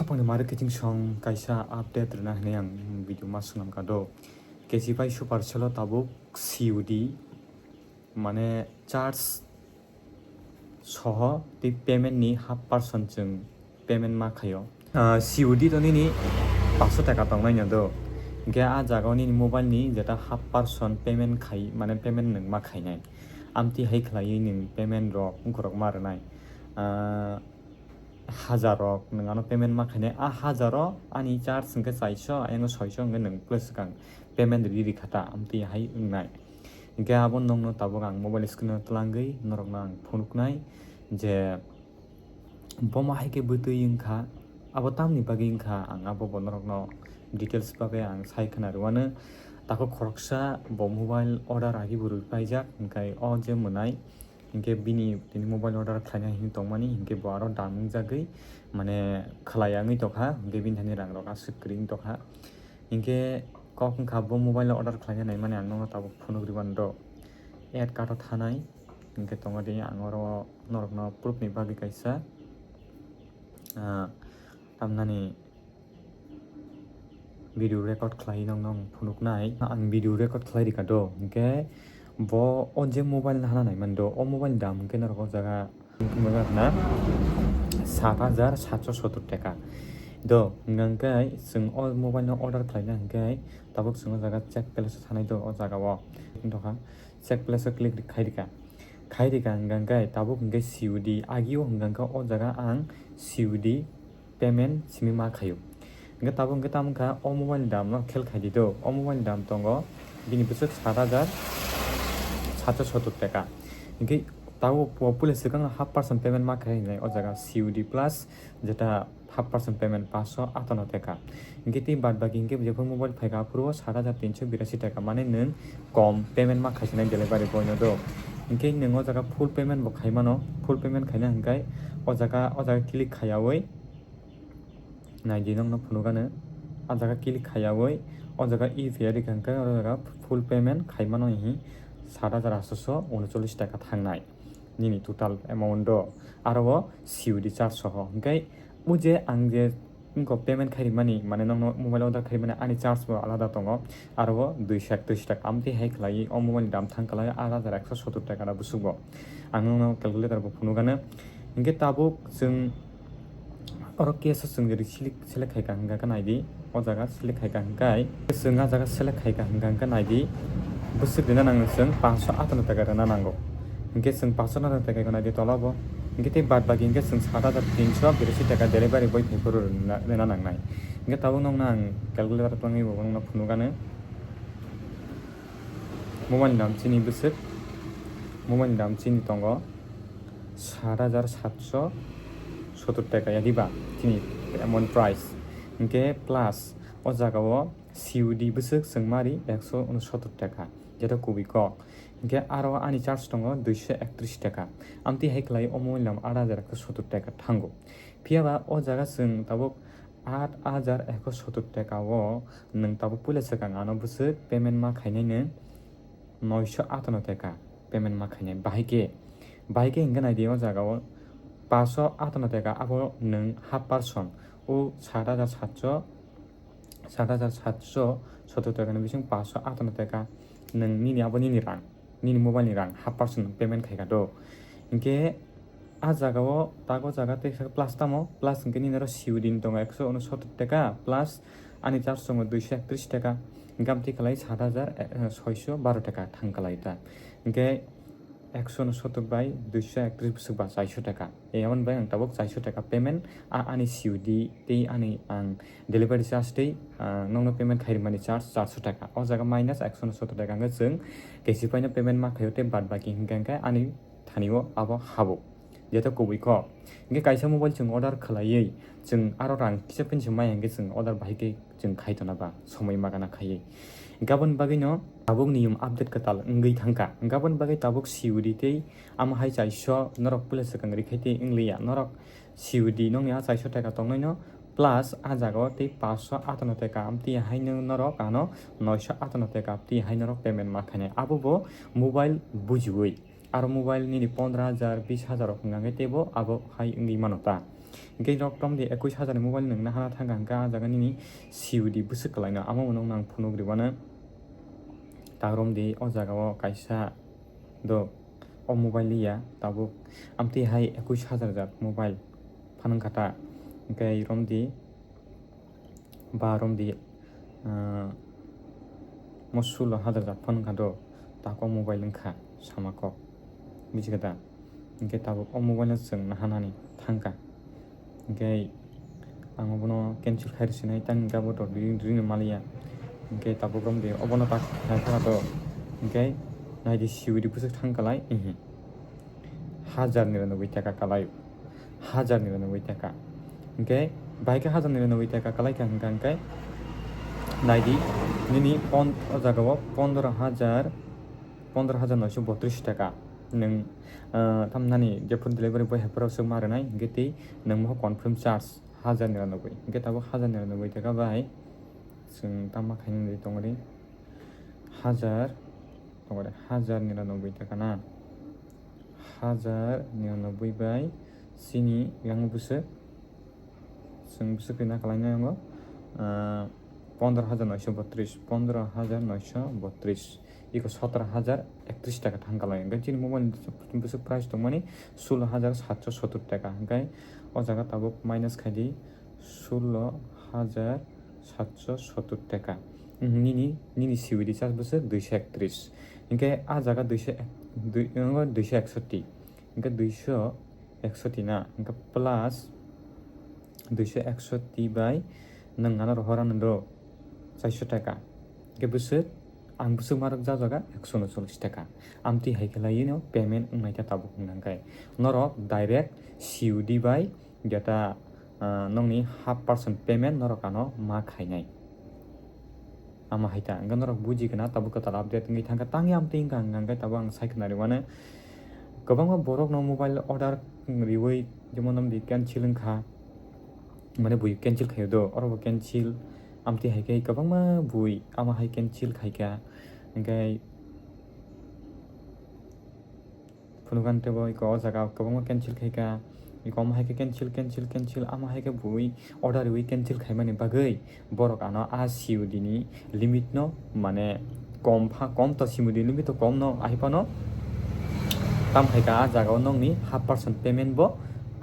Kapang marketing song kaisa update rena hne ang video masung kado Casify super chalo tabuk COD mane charge soho ti payment ni half person jeng payment ma khayo COD to ni 500 টাকা tongnai no do ge a jaga ni mobile ni jeta half person payment khai mane payment nang ma khainai amti hai khlai ning payment rok ungkorok marnai হাজারক নঙানো payment মাখানে হাজারো আনি charge সঙ্গে 400 আয়নো 600 নং plus গাং payment রিরি খাতা Amati high উংনাই গে আবন নং তাবো গাং মোবাইল স্ক্রিন তলাঙ্গই নরক নাং ফোনুকনাই যে বমা হাইকে বতৈ ইংখা আবো তামনি বাগি ইংখা আং আবো বনরক ন ডিটেইলস পাবে আং সাইখানা রওয়ানো তাকো খরকসা ব মোবাইল অর্ডার আগি বুরু পাইজাক ওংকাই অ যে মোনাই Hinkhy bini mobile order khlaina hin tongmani hinkhy bo aro damung jagui mane khlaiangui tokha hinkhy bini thani rang rok asukring tokha hinkhe kok wngkha bo mobile order khlaina nai mane ang no tabo phunugriban ro add card thanai hinkhe tongo de ang oro norok no proof ni bagi kaisa tamnani video record khlai nong phunuknai ang video record khlai rika do hinkhe bo o je mobile na hana nai mando o mobile dam ke na ro jaga mega na 7770 টাকা do ngangkai sung o mobile no order khlaina hangkai tabuk sung jaga check place thanai do o jaga o dokha check place click khai rika ngangkai tabuk hangkai COD agio ngangka o jaga ang COD payment simima khayo hangkai tabuk hangkai tamka o mobile dam no khel khai di do o mobile dam tongo bini busuk 7770 টাকা হিংখি তাও police গাং half percent payment মা খাই নাই ও জায়গা COD plus যেটা half percent payment 558 টাকা হিংখি তি বাদ বাকি হিংখি যেফোর মোবাইল ফাইগা পুরো 7382 টাকা মানে নং কম পেমেন্ট মা খাইছিনাই ডেলিভারি বয়নো দো হিংখি নং ও জায়গা ফুল পেমেন্ট বো খাইমানো ফুল পেমেন্ট খাইনা হিংখাই ও জায়গা ক্লিক খাইয়াওই নাইদি নং ফনুগানো ও জায়গা ক্লিক খাইয়াওই ও জায়গা ইউপিআই রিখাংখাই ও জায়গা ফুল পেমেন্ট খাইমানো হি 7839 টাকা থাংনাই নিনি টোটাল অ্যামাউন্ট দ আরো COD চার্জ সহ ওংকাই মুজে আং যে ইনকো পেমেন্ট খাইরি মানি মানে নং মোবাইল অর্ডার খাইরি মানে আনি চার্জ বো আলাদা দङ আরো 231 টাকা আমতি হাই খলাই ও মোবাইল দাম থাংকালাই 8170 টাকা না বুসুগো आं नोंनो ক্যালকুলেটর বো फुनुगानो ओंके ताबुक जों अरो केस जों जेरै सिलेक्ट खायगा हंगा नायदि अ जागा सिलेक्ट खायगा हंगाय जोंहा जागा सिलेक्ट खायगा हंगा नायदि busuk dina nang sung 558 টাকা rena nango hinkhe sung 558 টাকা gona di tolabo hinkhe te bad bagi hinkhe sung 7382 টাকা delivery boy paper rena nangnai hinkhe tabu nong nang calculator tlangi bo nong na phunugano mobile dam chini busuk mobile dam chini tongo 7770 টাকা yadiba chini amount price hinkhe plus o jagao COD busuk sung mari 169 টাকা যেটা খুবই কম হিংখে আরো আনি charge দङ 231 টাকা আমতি হাইখলাই ও মইলাম 8170 টাকা থাঙ্গো ফিয়াবা ও জায়গা जों তাবক 8170 টাকা ও নং তাবক পুলিশ গাং আনো বুসু পেমেন্ট মা খাইনাইनो 958 টাকা পেমেন্ট মা খাইনাই বাহিকে হিংখে নাইদি ও জায়গাও 558 টাকা আবো নং হাফ পারসন ও 7770 টাকা নিবিসং 558 টাকা nang nini abo nini rang nini mobile ni rang half person payment khaiga do inke a jaga o tago jaga te plus tamo plus inke nini ro COD ni tonga 169 টাকা plus ani charge songo 231 টাকা income ti khalai 7612 টাকা thangkalai ta inke 169 by 231 busuk ba 400 টাকা এমন by আং তাবক 400 টাকা payment আনি COD তেই আনি আং ডেলিভারি চার্জ তেই নংনো পেমেন্ট খাইরি মানি চার্জ 400 টাকা ও জায়গা মাইনাস 169 টাকা जों Casify পেমেন্ট মা খাইতে বাদ বাকি হিংকাंखाय আনি थानिओ आबो हाबो जेता कबिख इंगे काइसा मोबाइल जों अर्डार खलायै जों आरो रां किसे पेनसिम माय इंगे जों अर्डार बाहायके जों खायथनाबा समय मागाना खायै गाबोन बागैनो ताबुक नियम अपडेट कताल इंगै थांका गाबोन बागै Tabuk COD tei am hai 400 norok pulis kangri khaite Wngliya norok COD nongya 400 টাকা tongnoi plus a jaga tei 558 টাকা amti haino norok ano 958 টাকা amti haino norok payment ma khane abobo mobile bujiwei aro mobile ni 15000 20000 rok ngangai tebo abo hai ingui manota Hinkhy rok romdi 21,000 ni mobile nung nahana thangka hingka jaga nini COD bwswk kalaina amo unog nang phunuk rwano tagromdi o jaga o kaisa do o mobile liya tabuk amtwi hai 21,000 jat mobile phanangkata hinkhe romdi ba romdi mo 16,000 jat phanangka do tako mobile wngkha samako bijigata hinkhe tabuk o mobile no chwng nahanani thangka hinkhe ang obono cancel khai rwsynai tang hingke abo rok rini maliya hinkhe tabuk romdi obono tak naithoka to hinkhe naidi COD bwswk thangkalai 1,099 taka kalai 1,099 taka hinkhe bai khe 1,099 taka kalaikha hingkhe naidi nini o jaga o 15,932 taka nung tamnani jephru delivery boy haphar swngma rwnai hinkhe tei nungmo confirm charge 1,099 hinkhe tabuk 1,099 taka bai chwng tama khainani tongori 1,099 taka na 1,099 bai sini yang bwswk chwng bwswk na kalaina yango 15,932 iko 17,031 taka thangkalai hinkhe chini mobile bwswk price tongmani 16,770 taka hinkhe o jaga tabuk minus khaidi 16,770 taka nini COD charge bwswk 231 hinkhe a jaga 261 hinkhe 261 na hinkhe plus 261 bai nung ngana ro horano do 400 taka hinkhe bwswk ang bwswk marok jaga 139 taka amtwi hai khlai no payment wngnaita tabuk hingkhe norok direct COD bai jeta nongni 0.5% payment norok ano ma khainai ama haita hingkhe norok bujigona tabuk kotal update wngwi thangkha tangi amtwi hingkhe tabuk ang saikhnai rwmano kwbangma borok no mobile order riwi jemon amdi cancel wngkha mane bui cancel khaio do oro bo cancel amtwi haikhe kwbangma bui ama hai cancel khaikha hinkhe phunugan tebo iko o jaga kwbangma cancel khaikha iko ama haikhe cancel ama haikhe bui order riwi cancel khaimani bagwi borok ano a COD ni limit no mane kom to COD limit to kom no ahipano tam khaikha a jaga o nongni 0.5% payment bo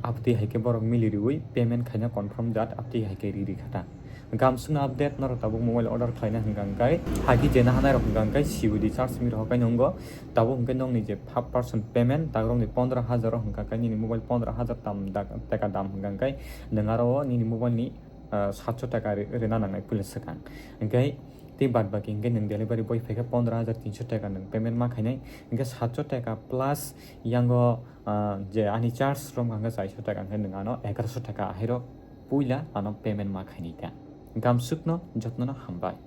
aptwi haikhe borok mili riwi payment khaina confirm jat aptwi haikhe riri khata gamsungna update norok tabuk mobile order khlaina hingkha hagi jena hanai rok hingkha COD charge mi rok nongo tabuk hingkhe nongni je 5% payment tagromni 15,000 ro hingkha nini mobile 15,000 taka dam hingkha nungaro nini mobile ni 700 taka rena nangnai pulis swkang hinkhe tei bad baki hingkhe nung delivery boy phaikhe 15,300 taka nung payment ma khainai hingkhe 700 taka plus yango je ani charge rom hingkhe 400 taka hingkhe nung ano 1100 taka ahairo puila ano payment ma khainai ta gamsukno jotno no hambai।